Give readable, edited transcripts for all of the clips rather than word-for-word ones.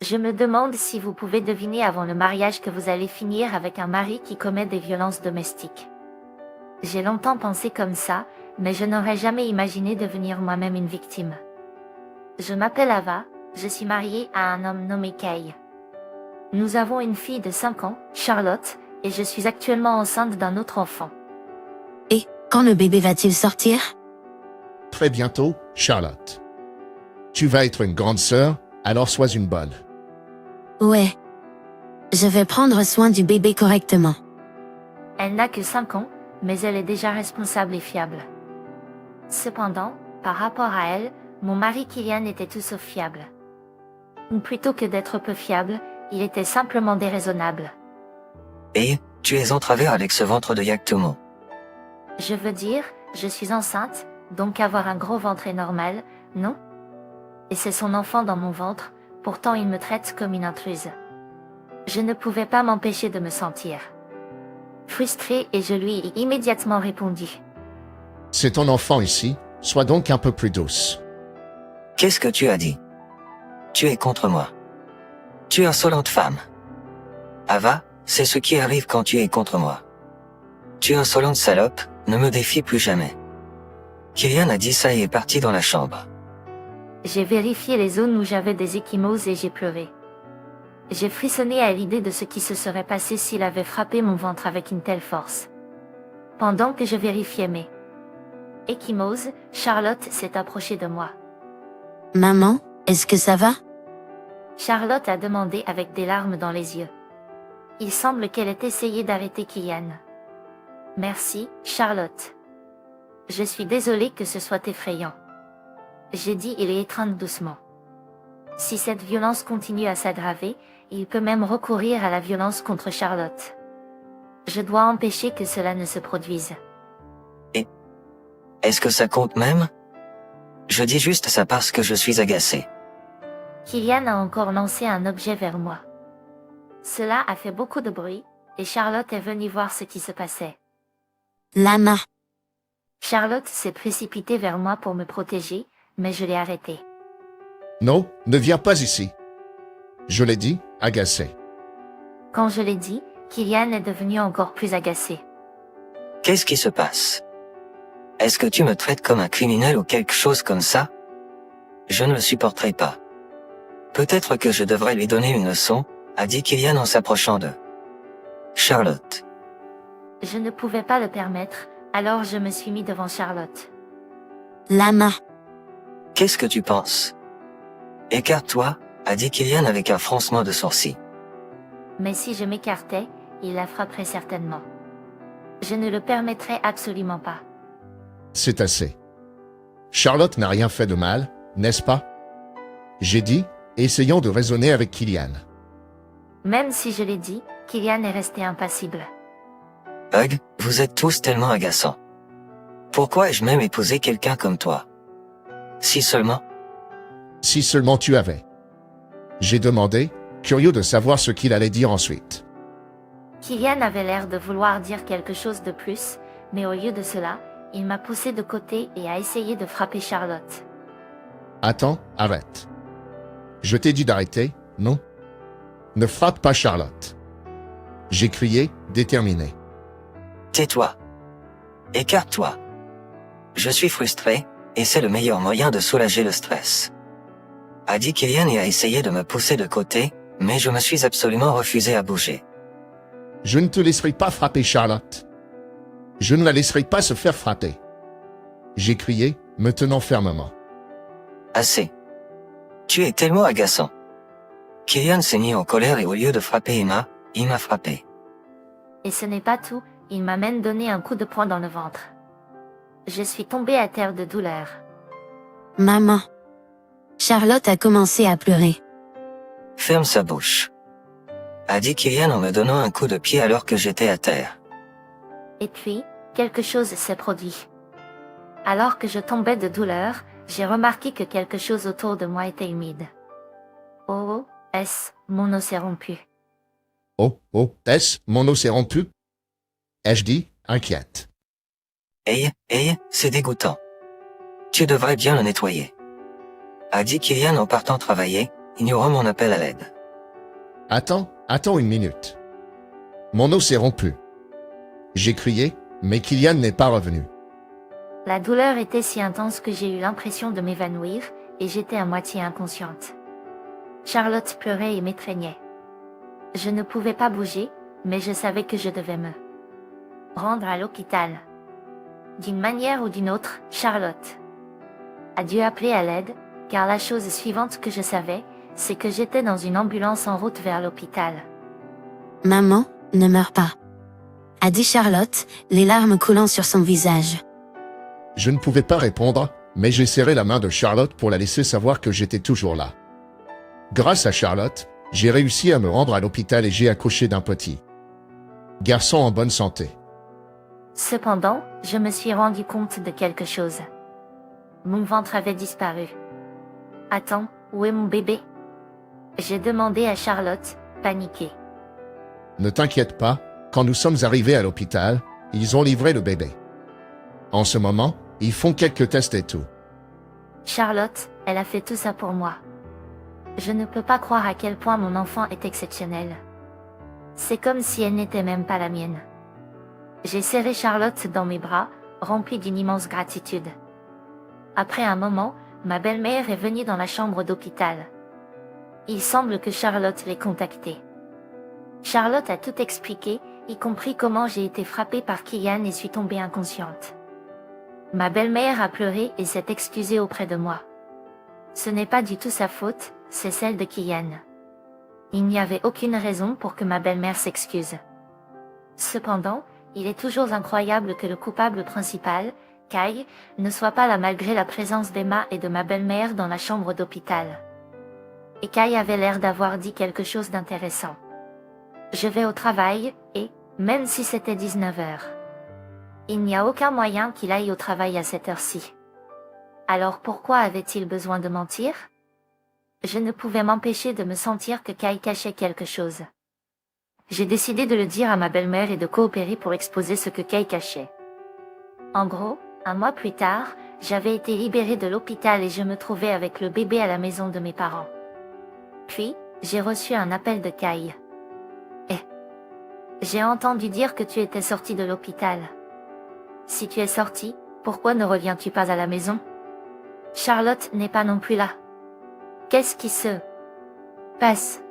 Je me demande si vous pouvez deviner avant le mariage que vous allez finir avec un mari qui commet des violences domestiques. J'ai longtemps pensé comme ça, mais je n'aurais jamais imaginé devenir moi-même une victime. Je m'appelle Ava, je suis mariée à un homme nommé Kay. Nous avons une fille de 5 ans, Charlotte, et je suis actuellement enceinte d'un autre enfant. Et, quand le bébé va-t-il sortir? Très bientôt, Charlotte. Tu vas être une grande sœur, alors sois une bonne. Ouais. Je vais prendre soin du bébé correctement. Elle n'a que 5 ans, mais elle est déjà responsable et fiable. Cependant, par rapport à elle, mon mari Kylian était tout sauf fiable. Ou plutôt que d'être peu fiable, il était simplement déraisonnable. Et, tu es en travers avec ce ventre de Yaktomo. Je veux dire, je suis enceinte, donc avoir un gros ventre est normal, non? Et c'est son enfant dans mon ventre, pourtant il me traite comme une intruse. Je ne pouvais pas m'empêcher de me sentir frustrée et je lui ai immédiatement répondu. C'est ton enfant ici, sois donc un peu plus douce. Qu'est-ce que tu as dit? Tu es contre moi. Tu es insolente femme. Ava, c'est ce qui arrive quand tu es contre moi. Tu es insolente salope, ne me défie plus jamais. Kylian a dit ça et est parti dans la chambre. J'ai vérifié les zones où j'avais des ecchymoses et j'ai pleuré. J'ai frissonné à l'idée de ce qui se serait passé s'il avait frappé mon ventre avec une telle force. Pendant que je vérifiais mes ecchymoses, Charlotte s'est approchée de moi. Maman, est-ce que ça va? Charlotte a demandé avec des larmes dans les yeux. Il semble qu'elle ait essayé d'arrêter Kylian. Merci, Charlotte. Je suis désolée que ce soit effrayant. J'ai dit il est étreinte doucement. Si cette violence continue à s'aggraver, il peut même recourir à la violence contre Charlotte. Je dois empêcher que cela ne se produise. Est-ce que ça compte même? Je dis juste ça parce que je suis agacé. Kylian a encore lancé un objet vers moi. Cela a fait beaucoup de bruit, et Charlotte est venue voir ce qui se passait. Lana. Charlotte s'est précipitée vers moi pour me protéger, mais je l'ai arrêtée. Non, ne viens pas ici. Je l'ai dit, agacé. Quand je l'ai dit, Kylian est devenu encore plus agacé. Qu'est-ce qui se passe? Est-ce que tu me traites comme un criminel ou quelque chose comme ça? Je ne le supporterai pas. Peut-être que je devrais lui donner une leçon, a dit Kylian en s'approchant de Charlotte. Je ne pouvais pas le permettre, alors je me suis mis devant Charlotte. Lana. Qu'est-ce que tu penses? Écarte-toi, a dit Kylian avec un froncement de sourcils. Mais si je m'écartais, il la frapperait certainement. Je ne le permettrais absolument pas. C'est assez. Charlotte n'a rien fait de mal, n'est-ce pas? J'ai dit, essayons de raisonner avec Kylian. Même si je l'ai dit, Kylian est resté impassible. Hug, vous êtes tous tellement agaçants. Pourquoi ai-je même épousé quelqu'un comme toi? Si seulement. Si seulement tu avais. J'ai demandé, curieux de savoir ce qu'il allait dire ensuite. Kylian avait l'air de vouloir dire quelque chose de plus, mais au lieu de cela, il m'a poussé de côté et a essayé de frapper Charlotte. Attends, arrête. Je t'ai dit d'arrêter, non? Ne frappe pas Charlotte. J'ai crié, déterminé. Tais-toi. Écarte-toi. Je suis frustré, et c'est le meilleur moyen de soulager le stress. A dit Kylian et a essayé de me pousser de côté, mais je me suis absolument refusé à bouger. Je ne te laisserai pas frapper Charlotte. Je ne la laisserai pas se faire frapper. J'ai crié, me tenant fermement. Assez. Tu es tellement agaçant. Kylian s'est mis en colère et au lieu de frapper Emma, il m'a frappé. Et ce n'est pas tout, il m'a même donné un coup de poing dans le ventre. Je suis tombée à terre de douleur. Maman. Charlotte a commencé à pleurer. Ferme sa bouche. A dit Kylian en me donnant un coup de pied alors que j'étais à terre. Et puis, quelque chose s'est produit. Alors que je tombais de douleur, j'ai remarqué que quelque chose autour de moi était humide. Oh, est-ce mon os s'est rompu? Oh, est-ce mon os s'est rompu? Ai-je dit, inquiète. Hey, c'est dégoûtant. Tu devrais bien le nettoyer. A dit Kylian en partant travailler, ignorant mon appel à l'aide. Attends une minute. Mon os s'est rompu. J'ai crié, mais Kylian n'est pas revenu. La douleur était si intense que j'ai eu l'impression de m'évanouir, et j'étais à moitié inconsciente. Charlotte pleurait et m'étreignait. Je ne pouvais pas bouger, mais je savais que je devais me rendre à l'hôpital. D'une manière ou d'une autre, Charlotte a dû appeler à l'aide, car la chose suivante que je savais, c'est que j'étais dans une ambulance en route vers l'hôpital. Maman, ne meurs pas. A dit Charlotte, les larmes coulant sur son visage. Je ne pouvais pas répondre, mais j'ai serré la main de Charlotte pour la laisser savoir que j'étais toujours là. Grâce à Charlotte, j'ai réussi à me rendre à l'hôpital et j'ai accouché d'un petit garçon en bonne santé. Cependant, je me suis rendu compte de quelque chose. Mon ventre avait disparu. Attends, où est mon bébé? J'ai demandé à Charlotte, paniquée. Ne t'inquiète pas, quand nous sommes arrivés à l'hôpital, ils ont livré le bébé. En ce moment, ils font quelques tests et tout. Charlotte, elle a fait tout ça pour moi. Je ne peux pas croire à quel point mon enfant est exceptionnel. C'est comme si elle n'était même pas la mienne. J'ai serré Charlotte dans mes bras, rempli d'une immense gratitude. Après un moment, ma belle-mère est venue dans la chambre d'hôpital. Il semble que Charlotte l'ait contactée. Charlotte a tout expliqué, y compris comment j'ai été frappée par Kylian et suis tombée inconsciente. Ma belle-mère a pleuré et s'est excusée auprès de moi. Ce n'est pas du tout sa faute, c'est celle de Kylian. Il n'y avait aucune raison pour que ma belle-mère s'excuse. Cependant, il est toujours incroyable que le coupable principal, Kai, ne soit pas là malgré la présence d'Emma et de ma belle-mère dans la chambre d'hôpital. Et Kai avait l'air d'avoir dit quelque chose d'intéressant. Je vais au travail, et, même si c'était 19h, il n'y a aucun moyen qu'il aille au travail à cette heure-ci. Alors pourquoi avait-il besoin de mentir? Je ne pouvais m'empêcher de me sentir que Kai cachait quelque chose. J'ai décidé de le dire à ma belle-mère et de coopérer pour exposer ce que Kai cachait. En gros, un mois plus tard, j'avais été libérée de l'hôpital et je me trouvais avec le bébé à la maison de mes parents. Puis, j'ai reçu un appel de Kai. J'ai entendu dire que tu étais sorti de l'hôpital. Si tu es sorti, pourquoi ne reviens-tu pas à la maison? Charlotte n'est pas non plus là. Qu'est-ce qui se passe?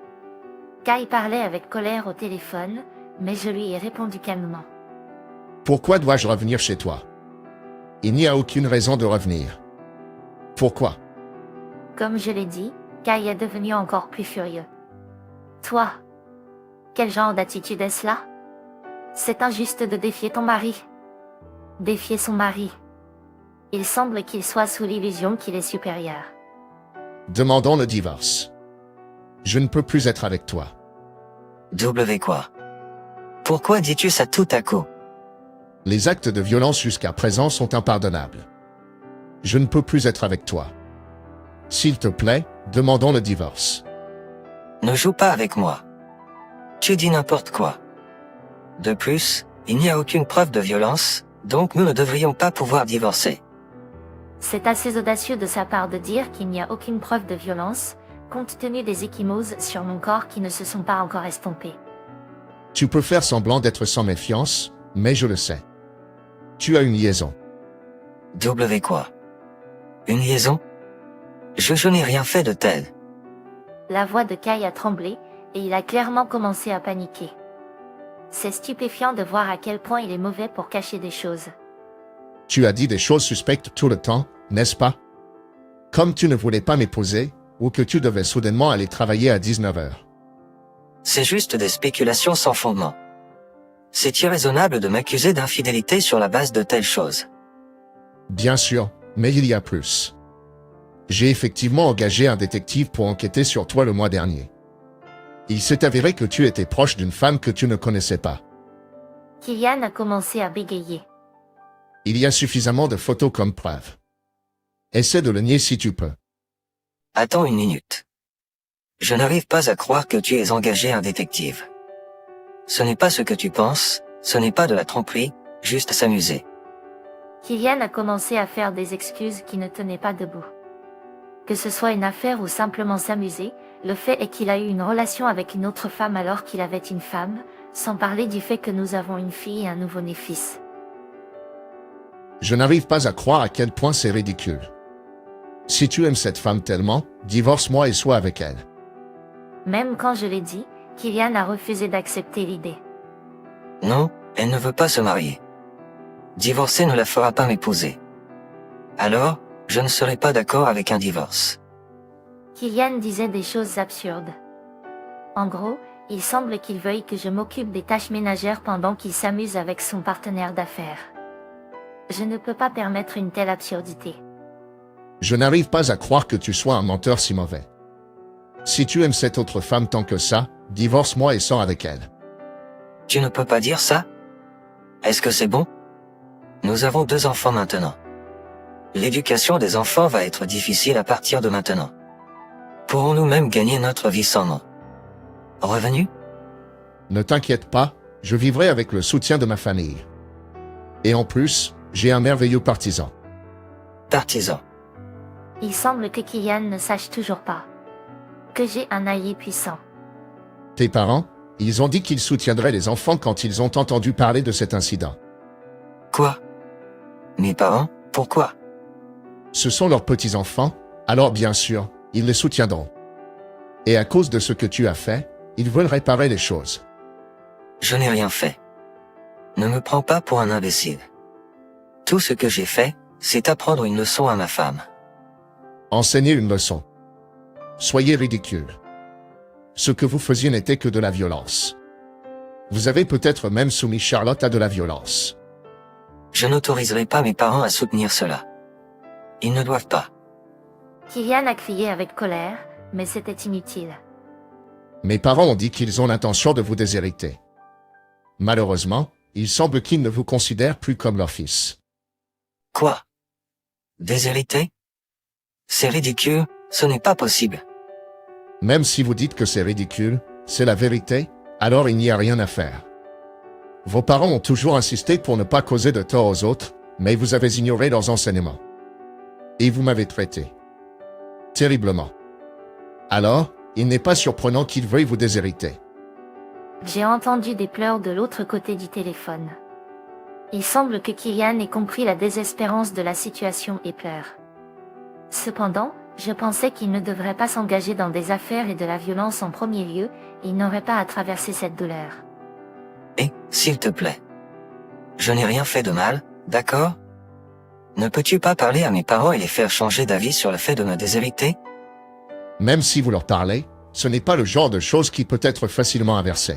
Kai parlait avec colère au téléphone, mais je lui ai répondu calmement. Pourquoi dois-je revenir chez toi? Il n'y a aucune raison de revenir. Pourquoi? Comme je l'ai dit, Kai est devenu encore plus furieux. Toi, quel genre d'attitude est-ce là? C'est injuste de défier ton mari. Défier son mari. Il semble qu'il soit sous l'illusion qu'il est supérieur. Demandons le divorce. Je ne peux plus être avec toi. W quoi? Pourquoi dis-tu ça tout à coup? Les actes de violence jusqu'à présent sont impardonnables. Je ne peux plus être avec toi. S'il te plaît, demandons le divorce. Ne joue pas avec moi. Tu dis n'importe quoi. De plus, il n'y a aucune preuve de violence, donc nous ne devrions pas pouvoir divorcer. C'est assez audacieux de sa part de dire qu'il n'y a aucune preuve de violence, compte tenu des ecchymoses sur mon corps qui ne se sont pas encore estompées. Tu peux faire semblant d'être sans méfiance, mais je le sais. Tu as une liaison. W quoi? Une liaison? Je n'ai rien fait de tel. La voix de Kai a tremblé, et il a clairement commencé à paniquer. C'est stupéfiant de voir à quel point il est mauvais pour cacher des choses. Tu as dit des choses suspectes tout le temps, n'est-ce pas? Comme tu ne voulais pas m'épouser, ou que tu devais soudainement aller travailler à 19h. C'est juste des spéculations sans fondement. C'est irraisonnable de m'accuser d'infidélité sur la base de telles choses. Bien sûr, mais il y a plus. J'ai effectivement engagé un détective pour enquêter sur toi le mois dernier. Il s'est avéré que tu étais proche d'une femme que tu ne connaissais pas. Kylian a commencé à bégayer. Il y a suffisamment de photos comme preuve. Essaie de le nier si tu peux. Attends une minute. Je n'arrive pas à croire que tu aies engagé un détective. Ce n'est pas ce que tu penses, ce n'est pas de la tromperie, juste s'amuser. Kylian a commencé à faire des excuses qui ne tenaient pas debout. Que ce soit une affaire ou simplement s'amuser, le fait est qu'il a eu une relation avec une autre femme alors qu'il avait une femme, sans parler du fait que nous avons une fille et un nouveau-né fils. Je n'arrive pas à croire à quel point c'est ridicule. Si tu aimes cette femme tellement, divorce-moi et sois avec elle. Même quand je l'ai dit, Kylian a refusé d'accepter l'idée. Non, elle ne veut pas se marier. Divorcer ne la fera pas m'épouser. Alors, je ne serai pas d'accord avec un divorce. Kylian disait des choses absurdes. En gros, il semble qu'il veuille que je m'occupe des tâches ménagères pendant qu'il s'amuse avec son partenaire d'affaires. Je ne peux pas permettre une telle absurdité. Je n'arrive pas à croire que tu sois un menteur si mauvais. Si tu aimes cette autre femme tant que ça, divorce-moi et sors avec elle. Tu ne peux pas dire ça? Est-ce que c'est bon? Nous avons 2 enfants maintenant. L'éducation des enfants va être difficile à partir de maintenant. Pourrons-nous même gagner notre vie sans moi? Revenu? Ne t'inquiète pas, je vivrai avec le soutien de ma famille. Et en plus, j'ai un merveilleux partisan. Partisan. Il semble que Kylian ne sache toujours pas que j'ai un allié puissant. Tes parents, ils ont dit qu'ils soutiendraient les enfants quand ils ont entendu parler de cet incident. Quoi? Mes parents? Pourquoi? Ce sont leurs petits-enfants, alors bien sûr, ils les soutiendront. Et à cause de ce que tu as fait, ils veulent réparer les choses. Je n'ai rien fait. Ne me prends pas pour un imbécile. Tout ce que j'ai fait, c'est apprendre une leçon à ma femme. Enseigner une leçon. Soyez ridicule. Ce que vous faisiez n'était que de la violence. Vous avez peut-être même soumis Charlotte à de la violence. Je n'autoriserai pas mes parents à soutenir cela. Ils ne doivent pas. Kylian a crié avec colère, mais c'était inutile. Mes parents ont dit qu'ils ont l'intention de vous déshériter. Malheureusement, il semble qu'ils ne vous considèrent plus comme leur fils. Quoi? Déshérité? C'est ridicule, ce n'est pas possible. Même si vous dites que c'est ridicule, c'est la vérité, alors il n'y a rien à faire. Vos parents ont toujours insisté pour ne pas causer de tort aux autres, mais vous avez ignoré leurs enseignements. Et vous m'avez traité terriblement. Alors, il n'est pas surprenant qu'ils veuillent vous déshériter. J'ai entendu des pleurs de l'autre côté du téléphone. Il semble que Kylian ait compris la désespérance de la situation et pleure. Cependant, je pensais qu'il ne devrait pas s'engager dans des affaires et de la violence en premier lieu, il n'aurait pas à traverser cette douleur. Et, s'il te plaît. Je n'ai rien fait de mal, d'accord? Ne peux-tu pas parler à mes parents et les faire changer d'avis sur le fait de me déshériter? Même si vous leur parlez, ce n'est pas le genre de chose qui peut être facilement inversé.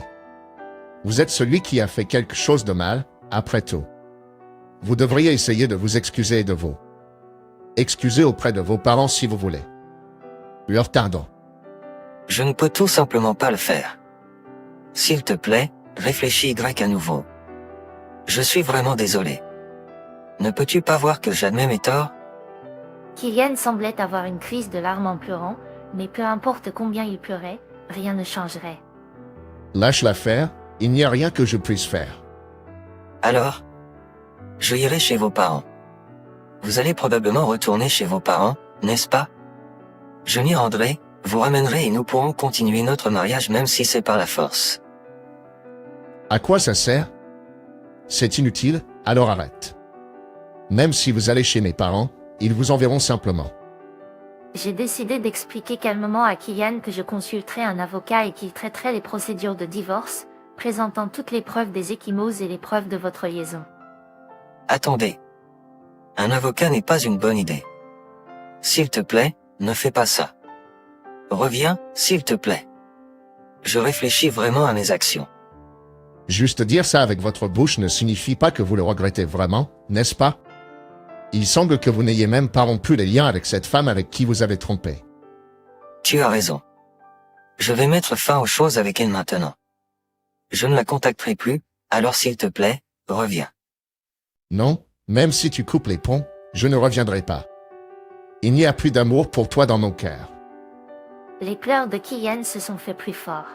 Vous êtes celui qui a fait quelque chose de mal, après tout. Vous devriez essayer de vous excuser et de vous excuser auprès de vos parents si vous voulez. Leur pardon. Je ne peux tout simplement pas le faire. S'il te plaît, réfléchis Y à nouveau. Je suis vraiment désolé. Ne peux-tu pas voir que j'admets mes torts? Kylian semblait avoir une crise de larmes en pleurant, mais peu importe combien il pleurait, rien ne changerait. Lâche l'affaire, il n'y a rien que je puisse faire. Alors? Je irai chez vos parents. Vous allez probablement retourner chez vos parents, n'est-ce pas? Je m'y rendrai, vous ramènerez et nous pourrons continuer notre mariage même si c'est par la force. À quoi ça sert? C'est inutile, alors arrête. Même si vous allez chez mes parents, ils vous enverront simplement. J'ai décidé d'expliquer calmement à Kylian que je consulterais un avocat et qu'il traiterait les procédures de divorce, présentant toutes les preuves des échymoses et les preuves de votre liaison. Attendez. Un avocat n'est pas une bonne idée. S'il te plaît, ne fais pas ça. Reviens, s'il te plaît. Je réfléchis vraiment à mes actions. Juste dire ça avec votre bouche ne signifie pas que vous le regrettez vraiment, n'est-ce pas? Il semble que vous n'ayez même pas rompu les liens avec cette femme avec qui vous avez trompé. Tu as raison. Je vais mettre fin aux choses avec elle maintenant. Je ne la contacterai plus, alors s'il te plaît, reviens. Non, même si tu coupes les ponts, je ne reviendrai pas. Il n'y a plus d'amour pour toi dans mon cœur. Les pleurs de Kylian se sont fait plus forts.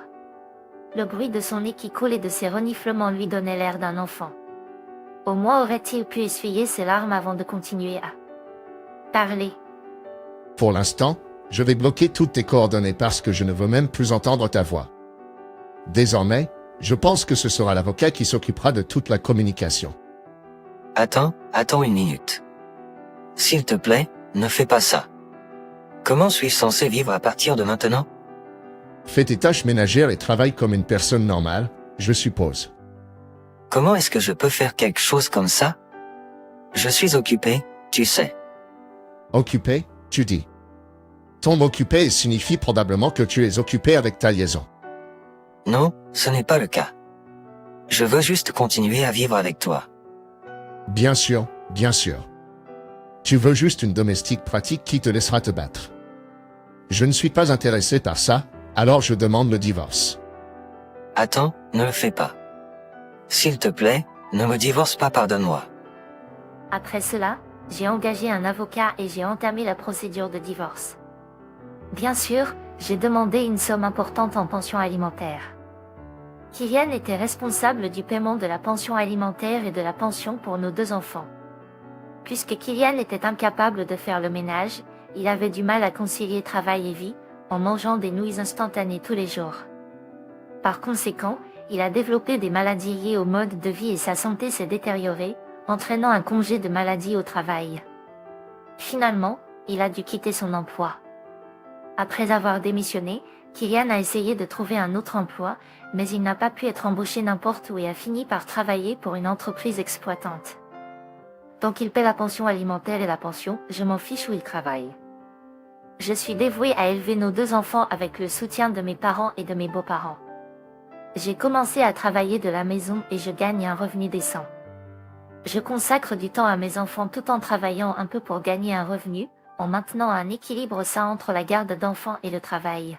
Le bruit de son nez qui coule et de ses reniflements lui donnait l'air d'un enfant. Au moins aurait-il pu essuyer ses larmes avant de continuer à parler. Pour l'instant, Je vais bloquer toutes tes coordonnées parce que je ne veux même plus entendre ta voix. Désormais, je pense que ce sera l'avocat qui s'occupera de toute la communication. Attends une minute. S'il te plaît, ne fais pas ça. Comment suis-je censé vivre à partir de maintenant? Fais tes tâches ménagères et travaille comme une personne normale, je suppose. Comment est-ce que je peux faire quelque chose comme ça? Je suis occupé, tu sais. Occupé, tu dis. Ton mot occupé signifie probablement que tu es occupé avec ta liaison. Non, ce n'est pas le cas. Je veux juste continuer à vivre avec toi. Bien sûr, bien sûr. Tu veux juste une domestique pratique qui te laissera te battre. Je ne suis pas intéressé par ça, alors je demande le divorce. Attends, ne le fais pas. S'il te plaît, ne me divorce pas, pardonne-moi. Après cela, j'ai engagé un avocat et j'ai entamé la procédure de divorce. Bien sûr, j'ai demandé une somme importante en pension alimentaire. Kylian était responsable du paiement de la pension alimentaire et de la pension pour nos 2 enfants. Puisque Kylian était incapable de faire le ménage, il avait du mal à concilier travail et vie, en mangeant des nouilles instantanées tous les jours. Par conséquent, il a développé des maladies liées au mode de vie et sa santé s'est détériorée, entraînant un congé de maladie au travail. Finalement, il a dû quitter son emploi. Après avoir démissionné, Kylian a essayé de trouver un autre emploi, mais il n'a pas pu être embauché n'importe où et a fini par travailler pour une entreprise exploitante. Donc il paie la pension alimentaire et la pension, je m'en fiche où il travaille. Je suis dévouée à élever nos 2 enfants avec le soutien de mes parents et de mes beaux-parents. J'ai commencé à travailler de la maison et je gagne un revenu décent. Je consacre du temps à mes enfants tout en travaillant un peu pour gagner un revenu, en maintenant un équilibre sain entre la garde d'enfants et le travail.